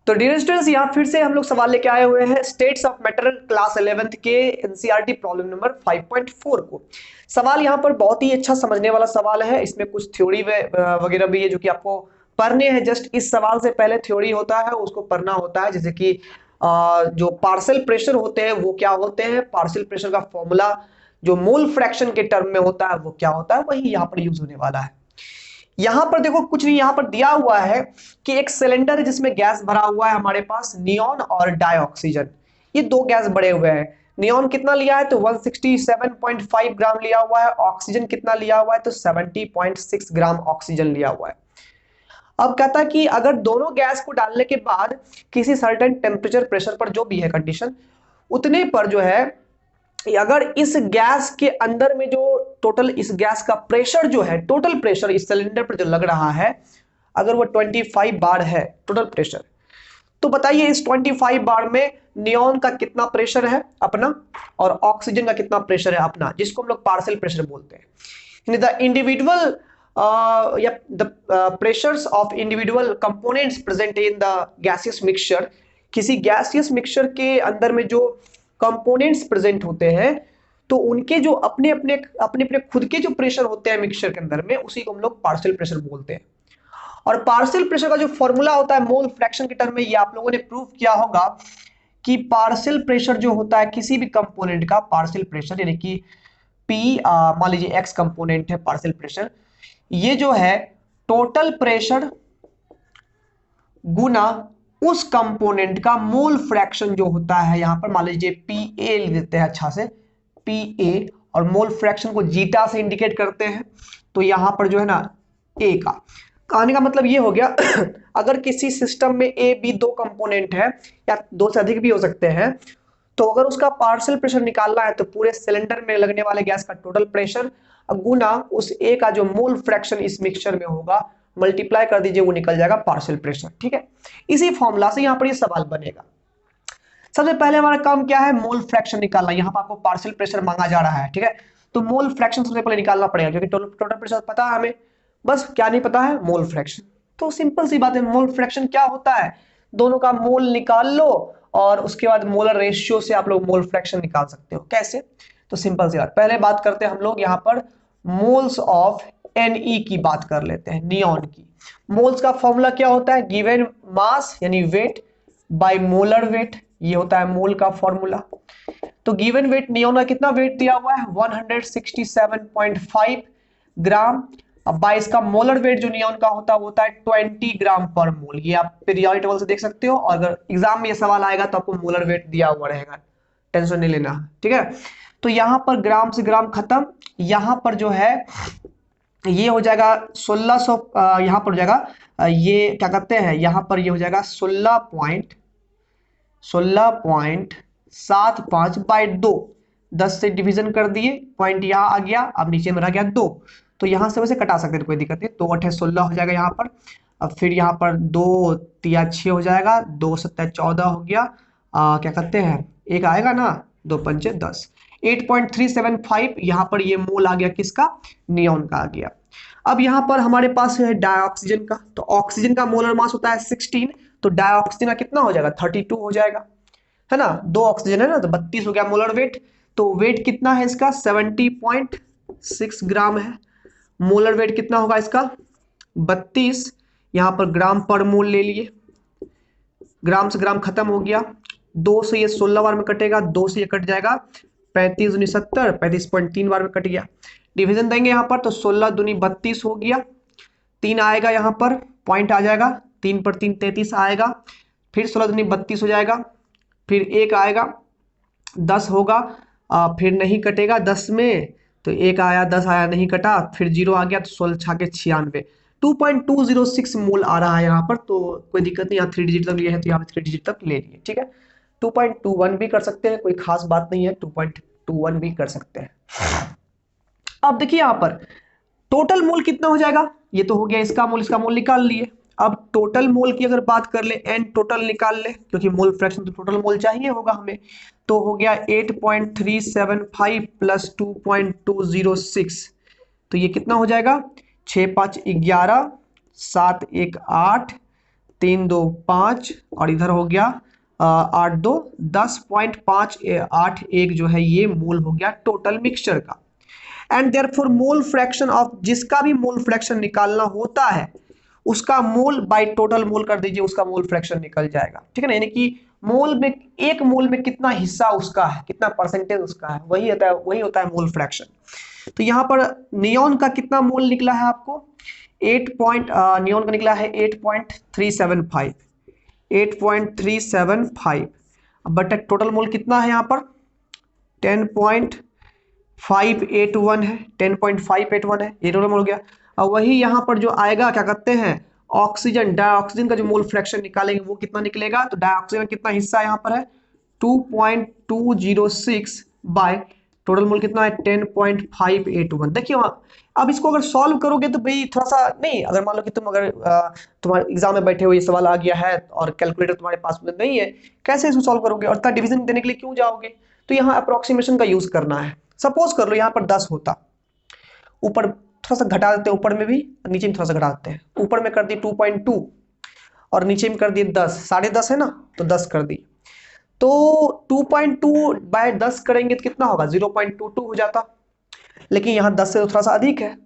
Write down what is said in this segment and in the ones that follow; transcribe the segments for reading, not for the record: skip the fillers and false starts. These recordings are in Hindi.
तो डियर स्टूडेंट्स, यहाँ फिर से हम लोग सवाल लेके आए हुए हैं states of matter class 11th के एनसीईआरटी प्रॉब्लम नंबर 5.4 को। सवाल यहाँ पर बहुत ही अच्छा समझने वाला सवाल है। इसमें कुछ थ्योरी वगैरह भी है जो कि आपको पढ़ने हैं। जस्ट इस सवाल से पहले थ्योरी होता है, उसको पढ़ना होता है। जैसे कि जो पार्शियल प्रेशर होते हैं वो क्या होते हैं, पार्शियल प्रेशर का फॉर्मूला जो मोल फ्रैक्शन के टर्म में होता है वो क्या होता है, वही यहाँ पर यूज होने वाला है। यहां पर देखो कुछ नहीं, यहां पर दिया हुआ है कि एक सिलेंडर है जिसमें गैस भरा हुआ है हमारे पास, नियॉन और डाइऑक्सीजन। ये दो गैस बड़े हुए हैं। नियॉन कितना लिया है तो 167.5 ग्राम लिया हुआ है। ऑक्सीजन कितना लिया हुआ है तो 70.6 ग्राम ऑक्सीजन लिया हुआ है। अब कहता है कि अगर दोनों गैस को डालने के बाद किसी सर्टेन टेम्परेचर प्रेशर पर, जो भी है कंडीशन, उतने पर जो है, अगर इस गैस के अंदर में जो टोटल इस गैस का प्रेशर जो है, टोटल प्रेशर इस सिलेंडर पर जो लग रहा है, अगर वो 25 बार है टोटल प्रेशर, तो बताइए इस 25 बार में नियॉन का कितना प्रेशर है अपना और ऑक्सीजन का कितना प्रेशर है अपना, जिसको हम लोग पार्शियल प्रेशर बोलते हैं। द इंडिविजुअल या the pressures of individual components present in the gaseous mixture, किसी गैसियस मिक्सचर के अंदर में जो कंपोनेंट्स प्रेजेंट होते हैं तो उनके जो अपने अपने अपने अपने खुद के जो प्रेशर होते हैं मिक्सचर के अंदर में, उसी को हम लोग पार्शियल प्रेशर बोलते हैं। और पार्शियल प्रेशर का जो फॉर्मूला होता है मोल फ्रैक्शन के टर्म में, ये आप लोगों ने प्रूव किया होगा कि पार्शियल प्रेशर जो होता है किसी भी कंपोनेंट का, पार्शियल प्रेशर यानी कि पी, मान लीजिए एक्स कंपोनेंट है पार्शियल प्रेशर, ये जो है टोटल प्रेशर गुना उस कंपोनेंट का मोल फ्रैक्शन जो होता है, यहां पर मान लीजिए पी ए लिख देते हैं अच्छा से, पी ए, और मोल फ्रैक्शन को जीटा से इंडिकेट करते हैं। तो यहां पर जो है ना ए का कहने का मतलब ये हो गया अगर किसी सिस्टम में ए बी दो कंपोनेंट है या दो से अधिक भी हो सकते हैं, तो अगर उसका पार्शियल प्रेशर निकालना है तो पूरे सिलेंडर में लगने वाले गैस का टोटल प्रेशर गुना उस ए का जो मोल फ्रैक्शन इस मिक्सचर में होगा, मल्टीप्लाई कर दीजिए, वो निकल जाएगा पार्शियल प्रेशर। ठीक है, इसी फॉर्मूला से यहां पर ये सवाल बनेगा। सबसे पहले हमारा काम क्या है, मोल फ्रैक्शन निकालना। यहां पर आपको पार्शियल प्रेशर मांगा जा रहा है, ठीक है, तो मोल फ्रैक्शन सबसे पहले निकालना पड़ेगा, क्योंकि टोटल प्रेशर पता है हमें, बस क्या नहीं पता है, मोल फ्रैक्शन। तो सिंपल सी बात है, मोल फ्रैक्शन क्या होता है, दोनों का मोल निकाल लो और उसके बाद मोलर रेशियो से आप लोग मोल फ्रैक्शन निकाल सकते हो। कैसे, तो सिंपल सी बात, पहले बात करते हैं हम लोग यहाँ पर मोल्स ऑफ Ne की बात कर लेते हैं, नियॉन की। मोल्स का फॉर्मूला क्या होता है, गिवन मास यानी वेट बाय मोलर वेट, ये होता है मोल का फॉर्मूला। तो गिवन वेट नियॉन का कितना वेट दिया हुआ है 167.5 ग्राम। अब बाय इसका मोलर वेट जो नियॉन का होता है वो होता है 20 ग्राम पर मोल। ये आप पीरियोडिक टेबल से देख सकते हो, और अगर एग्जाम में ये सवाल आएगा तो आपको मोलर वेट दिया हुआ रहेगा, टेंशन नहीं लेना, ठीक है। तो यहां पर ग्राम से ग्राम खत्म, यहां पर जो है ये हो जाएगा 1600, यहां पर हो जाएगा ये क्या कहते हैं, यहां पर ये हो जाएगा 16.75 बाई 2, 10 से डिवीजन कर दिए, पॉइंट यहाँ आ गया, अब नीचे में रह गया 2, तो यहां से वैसे कटा सकते हैं, कोई दिक्कत नहीं। 2 8 16 हो जाएगा यहाँ पर। अब फिर यहाँ पर 2 3 6 हो जाएगा, 2 7 14 हो गया, क्या कहते हैं एक आएगा ना, 2 5 10, 8.375 यहाँ पर ये मोल आ गया, किसका, नियॉन का आ गया। अब यहाँ पर हमारे पास है डाइऑक्सीजन का, तो ऑक्सीजन का मोलर मास होता है 16, तो डाइऑक्सीजन का कितना हो जाएगा 32 हो जाएगा, है ना, 2 ऑक्सीजन है ना, तो 32 हो गया मोलर वेट। तो वेट कितना है इसका 70.6 ग्राम है। मोलर वेट कितना होगा इसका 32, यहां पर ग्राम पर मोल ले लिए, ग्राम से ग्राम खत्म हो गया, 2 से ये 16 बार में कटेगा, 2 से ये कट जाएगा, 35 दूनी 70, 35.3 बार में कट गया। डिवीजन देंगे यहाँ पर तो 16 दूनी 32 हो गया, 3 आएगा यहाँ पर, पॉइंट आ जाएगा, 3 पर 3 33 आएगा, फिर 16 दूनी 32 हो जाएगा, फिर 1 आएगा, 10 होगा, फिर नहीं कटेगा 10 में, तो 1 आया, 10 आया, नहीं कटा, फिर 0 आ गया, तो 16 छाके 96, 2.206 मोल आ रहा है यहाँ पर। तो कोई दिक्कत नहीं, यहाँ 3 डिजिट तक लिए हैं तो यहाँ पे 3 डिजिट तक ले लिए, ठीक है। 2.21 भी कर सकते हैं, कोई खास बात नहीं है, 2.21 भी कर सकते हैं। अब देखिए यहाँ पर टोटल मोल कितना हो जाएगा, ये तो हो गया इसका मोल निकाल लिए। अब टोटल मोल की अगर बात कर ले, एन टोटल निकाल ले, क्योंकि मोल फ्रैक्शन तो टोटल मोल चाहिए होगा हमें, तो हो गया 8.375 प्लस 2.206, तो ये कितना हो जाएगा 6 5 11, 7 1 8, 3 2 5 और इधर हो गया 8 2 10.581 जो है ये मोल हो गया टोटल मिक्सचर का। And therefore mole fraction of, जिसका भी मोल फ्रैक्शन निकालना होता है उसका मोल बाय टोटल मोल कर दीजिए, उसका मोल फ्रैक्शन निकल जाएगा। ठीक है ना, यानी कि मोल में, एक मोल में कितना हिस्सा उसका है, कितना परसेंटेज उसका है, वही होता है मोल फ्रैक्शन। तो यहाँ पर नियॉन का कितना मोल निकला है आपको, नियॉन का निकला है 8.375 8.375, बट टोटल मोल कितना है यहाँ पर 10.581 है, 10.581 है, ये टोटल मोल हो गया। और वही यहाँ पर जो आएगा क्या कहते हैं ऑक्सीजन, डाइऑक्सीजन का जो मोल फ्रैक्शन निकालेंगे वो कितना निकलेगा, तो डाइऑक्सीजन का कितना हिस्सा यहाँ पर है 2.206 बाय टोटल मोल कितना है 10.581। देखिए अब इसको अगर सॉल्व करोगे तो भाई थोड़ा सा नहीं, अगर मान लो कि तुम अगर तुम्हारे एग्जाम में बैठे हुए ये सवाल आ गया है और कैलकुलेटर तुम्हारे पास में नहीं है, कैसे इसको सॉल्व करोगे और इतना डिवीजन देने के लिए क्यों जाओगे। तो यहाँ अप्रोक्सीमेशन का यूज करना है। सपोज कर लो यहाँ पर 10 होता, ऊपर थोड़ा सा घटा देते हैं, ऊपर में भी नीचे में थोड़ा सा घटा देते हैं, ऊपर में कर दी 2.2 और नीचे में कर दिए 10, 10.5 है ना तो 10 कर दी, तो 2.2 बाय 10 करेंगे तो कितना होगा 0.22 हो जाता, लेकिन यहाँ 10 से तो थोड़ा सा अधिक है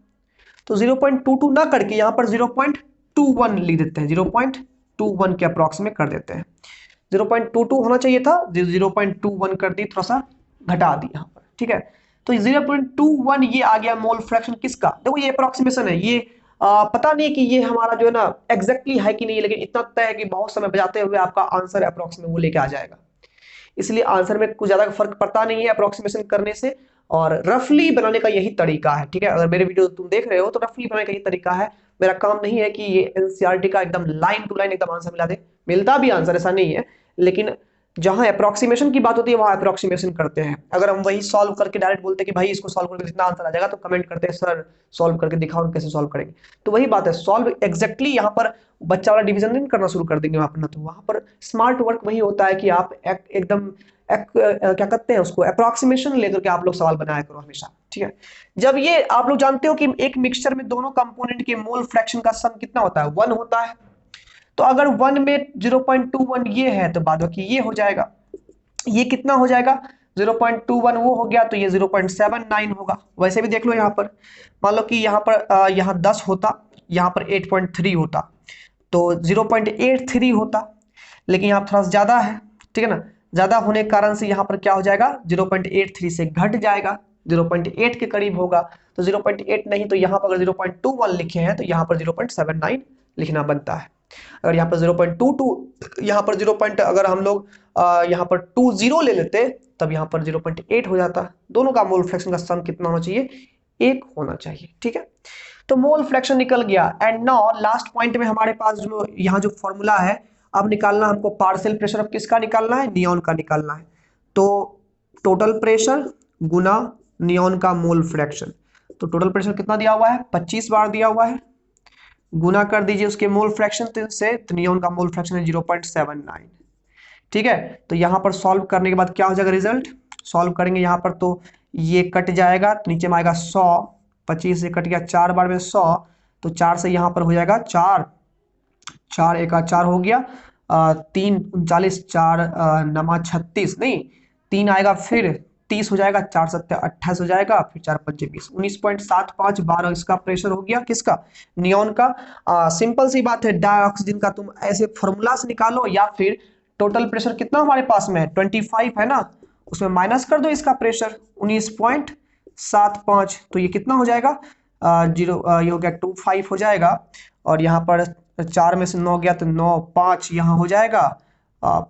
तो 0.22 ना करके यहाँ पर 0.21 लिख देते हैं, 0.21 के अप्रॉक्सीमेट कर देते हैं। 0.22 होना चाहिए था, 0.21 कर दी, थोड़ा सा घटा दी यहाँ पर। ठीक है, तो 0.21 ये आ गया मोल फ्रैक्शन किसका। देखो ये अप्रोक्सीमेशन है, ये पता नहीं कि ये हमारा जो है ना एग्जैक्टली है कि नहीं, लेकिन इतना तय है कि बहुत समय बजाते हुए आपका आंसर अप्रोक्सीमेट वो लेके आ जाएगा। इसलिए आंसर में कुछ ज्यादा फर्क पड़ता नहीं है अप्रोक्सीमेशन करने से, और रफली बनाने का यही तरीका है। ठीक है, अगर मेरे वीडियो तुम देख रहे हो तो रफली बनाने का यही तरीका है। मेरा काम नहीं है कि ये एनसीईआरटी का एकदम लाइन टू लाइन एकदम आंसर मिला दे, मिलता भी आंसर ऐसा नहीं है, लेकिन जहां अप्रोक्सीमेशन की बात होती है वहां अप्रोक्सीमेशन करते हैं। अगर हम वही सॉल्व करके डायरेक्ट बोलते हैं कि भाई इसको सॉल्व करके जितना आंसर आ जाएगा, तो कमेंट करते हैं सर सॉल्व करके दिखाओ हम कैसे सॉल्व करेंगे। तो वही बात है, सॉल्व एग्जैक्टली यहाँ पर बच्चा वाला डिवीजन नहीं करना शुरू कर देंगे वहां पर ना, तो वहां पर स्मार्ट वर्क वही होता है कि आप एकदम क्या कहते हैं उसको अप्रोक्सीमेशन लेकर के आप लोग सवाल बनाया करो हमेशा। ठीक है, जब ये आप लोग जानते हो कि एक मिक्सचर में दोनों कंपोनेंट के मोल फ्रैक्शन का सम कितना होता है 1 होता है, तो अगर 1 में 0.21 ये है तो बाद बाकी ये हो जाएगा, ये कितना हो जाएगा 0.21 वो हो गया, तो ये 0.79 होगा। वैसे भी देख लो यहाँ पर, मान लो कि यहाँ पर यहाँ 10 होता, यहाँ पर 8.3 होता, तो 0.83 होता, लेकिन यहाँ थोड़ा सा ज्यादा है। ठीक है ना, ज्यादा होने के कारण से यहाँ पर क्या हो जाएगा 0.83 से घट जाएगा, 0.8 के करीब होगा, तो 0.8 नहीं तो यहाँ पर अगर 0.21 लिखे हैं तो यहाँ पर 0.79 लिखना बनता है। अगर यहाँ पर 0.22 यहाँ पर 0. अगर हम लोग यहाँ पर 20 ले लेते तब यहाँ पर 0.8 हो जाता। दोनों का मोल फ्रैक्शन का सम कितना होना चाहिए 1 होना चाहिए। ठीक है, तो मोल फ्रैक्शन निकल गया। एंड नाउ लास्ट पॉइंट में हमारे पास जो यहाँ जो फॉर्मूला है, अब निकालना हमको पार्शियल प्रेशर, अब किसका निकालना है नियॉन का निकालना है। तो टोटल प्रेशर गुना नियॉन का मोल फ्रैक्शन, तो टोटल प्रेशर कितना दिया हुआ है 25 बार दिया हुआ है, गुना कर दीजिए उसके मोल फ्रैक्शन से, तो नियॉन का मोल फ्रैक्शन है 0.79। ठीक है, तो यहाँ पर सॉल्व करने के बाद क्या हो जाएगा रिजल्ट, सॉल्व करेंगे यहाँ पर तो ये कट जाएगा, तो नीचे में आएगा 100, 25 से कट गया 4 बार में 100, तो 4 से यहाँ पर हो जाएगा 4, 4 एका 4 हो गया, 3 39, 4 नमा 36 नहीं 3 आएगा, फिर 30 हो जाएगा, 4 7 28 हो जाएगा, फिर 4 5 20, 19.75 बार इसका प्रेशर हो गया किसका नियॉन का। सिंपल सी बात है, डाइऑक्सीजन का तुम ऐसे फॉर्मूला से निकालो या फिर टोटल प्रेशर कितना हमारे पास में है 25 है ना, उसमें माइनस कर दो इसका प्रेशर 19.75, तो ये कितना हो जाएगा ये हो गया 25 हो जाएगा, और यहाँ पर 4 में से 9 गया तो 9 5 यहाँ हो जाएगा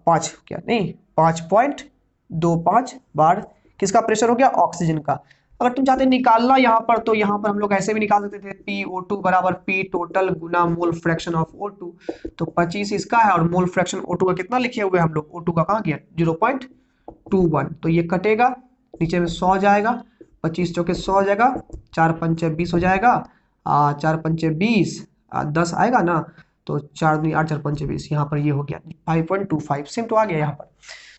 5 क्या नहीं 5.25 बार किसका प्रेशर हो गया ऑक्सीजन का। अगर तुम चाहते निकालना यहाँ पर, तो यहाँ पर हम लोग ऐसे भी निकाल सकते थे PO2 बराबर P total Guna mole fraction of O2, तो 25 इसका है और मोल फ्रैक्शन O2 का कितना लिखे हुए हम लोग, O2 का कहाँ गया 0.21, तो ये कटेगा नीचे में 100 जाएगा, 25 चौके 100 हो जाएगा, 4 पंचे 20 हो जाएगा, 4 पंचे 20 10 आएगा ना, तो 4 दूनी 8 4 पंचे 20, यहाँ पर ये हो गया 5.25 सेम तो आ गया यहाँ पर।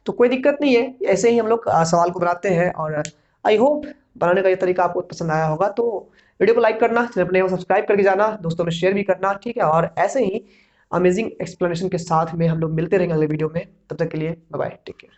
तो कोई दिक्कत नहीं है, ऐसे ही हम लोग सवाल को बनाते हैं, और आई होप बनाने का ये तरीका आपको पसंद आया होगा। तो वीडियो को लाइक करना, चैनल पर नए हो सब्सक्राइब करके जाना, दोस्तों में शेयर भी करना। ठीक है, और ऐसे ही अमेजिंग एक्सप्लेनेशन के साथ में हम लोग मिलते रहेंगे अगले वीडियो में। तब तक के लिए बाय बाय, टेक केयर।